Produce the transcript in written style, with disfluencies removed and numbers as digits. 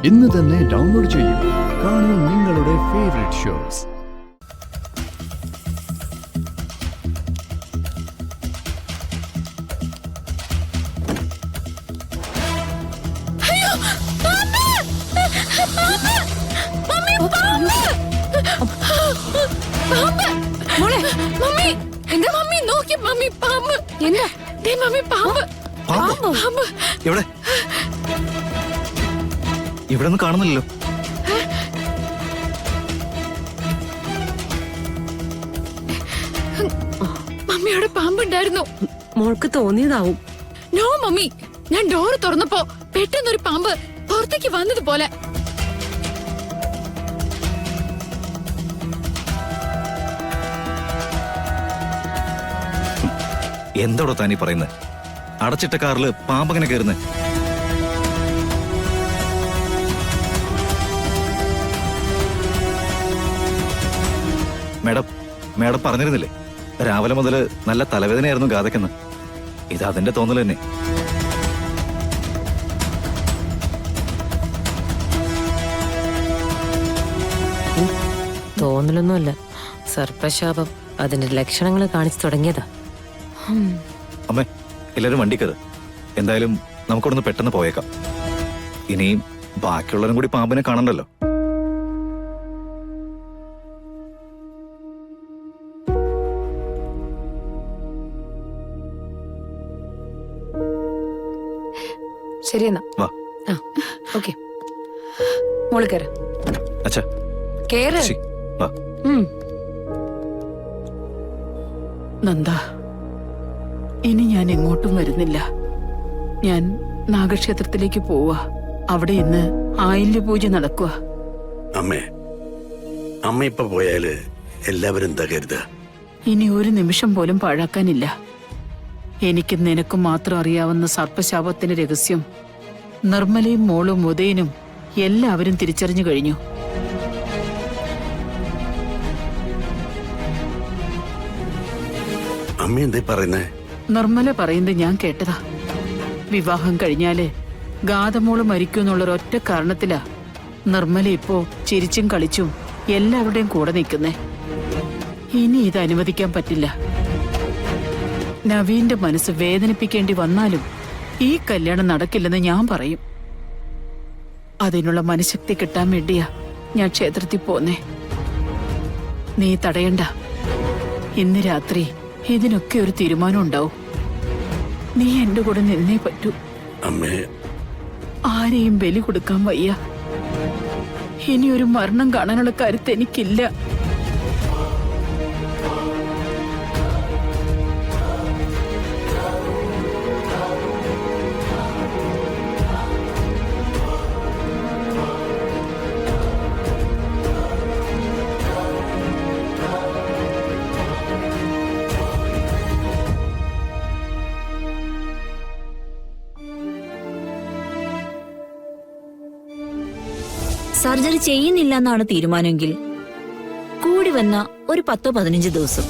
ഇന്ന് തന്നെ ഡൗൺലോഡ് ചെയ്യൂ. കാണൂ നിങ്ങളുടെ ഫേവറേറ്റ് ഷോസ്. ഇവിടെ ഒന്നും കാണുന്നില്ലല്ലോ. മമ്മിയുടെ പാമ്പുണ്ടായിരുന്നു. മോൾക്ക് തോന്നിയതാവും. നോ മമ്മി, ഞാൻ ഡോറ് തുറന്നപ്പോ പെട്ടെന്നൊരു പാമ്പ് പുറത്തേക്ക് വന്നതുപോലെ. എന്തോടോ താനീ പറയുന്നത്? അടച്ചിട്ട കാറില് പാമ്പങ്ങനെ കയറുന്നത്? മേഡം പറഞ്ഞിരുന്നില്ലേ രാവിലെ മുതല് നല്ല തലവേദനയായിരുന്നു ഗാഥയ്ക്കെന്ന്. ഇത് അതിന്റെ തോന്നൽ തന്നെ. തോന്നലൊന്നുമല്ല, സർപ്പശാപം അതിന്റെ ലക്ഷണങ്ങൾ കാണിച്ചു തുടങ്ങിയതാ. അമ്മേ, എല്ലാരും വണ്ടി കയറ്. എന്തായാലും നമുക്കിവിടുന്ന് പെട്ടെന്ന് പോയേക്കാം. ഇനിയും ബാക്കിയുള്ളവരും കൂടി പാമ്പിനെ കാണണ്ടല്ലോ. ശരിയെന്നാ. വാ. ഓക്കെ, മോള് കേറ്. അച്ഛാ കേറ്. വാ. നന്ദ, ഇനി ഞാൻ എങ്ങോട്ടും വരുന്നില്ല. ഞാൻ നാഗക്ഷേത്രത്തിലേക്ക് പോവാ. അവിടെ ഇന്ന് ആയില്യപൂജ നടക്കുക. അമ്മ ഇപ്പൊ പോയാല് എല്ലാവരും തകരുത്. ഇനി ഒരു നിമിഷം പോലും പാഴാക്കാനില്ല. എനിക്ക് നിനക്കും മാത്രം അറിയാവുന്ന സർപ്പശാപത്തിന്റെ രഹസ്യം നിർമ്മലയും മോളും ഉദയനും എല്ലാവരും തിരിച്ചറിഞ്ഞു കഴിഞ്ഞു. അമ്മ എന്തേ പറയുന്നേ? നിർമ്മല പറയുന്നത് ഞാൻ കേട്ടതാ. വിവാഹം കഴിഞ്ഞാല് ഗാഥമോള് മരിക്കുമെന്നുള്ളൊരൊറ്റ കാരണത്തിലാ നിർമ്മല ഇപ്പോ ചിരിച്ചും കളിച്ചും എല്ലാവരുടെയും കൂടെ നിൽക്കുന്നേ. ഇനി ഇത് അനുവദിക്കാൻ പറ്റില്ല. നവീന്റെ മനസ്സ് വേദനിപ്പിക്കേണ്ടി വന്നാലും ഈ കല്യാണം നടക്കില്ലെന്ന് ഞാൻ പറയും. അതിനുള്ള മനഃശക്തി കിട്ടാൻ വേണ്ടിയാ ഞാൻ ക്ഷേത്രത്തിൽ പോന്നേ. നീ തടയണ്ട. ഇന്ന് രാത്രി ഇതിനൊക്കെ ഒരു തീരുമാനം ഉണ്ടാവും. നീ എന്റെ കൂടെ നിന്നേ പറ്റൂ. അമ്മേ, ആരെയും ബലി കൊടുക്കാൻ വയ്യ. ഇനി ഒരു മരണം കാണാനുള്ള കരുത്ത് എനിക്കില്ല. സർജറി ചെയ്യുന്നില്ല എന്നാണ് തീരുമാനമെങ്കിൽ കൂടി വന്ന ഒരു 10-15 ദിവസം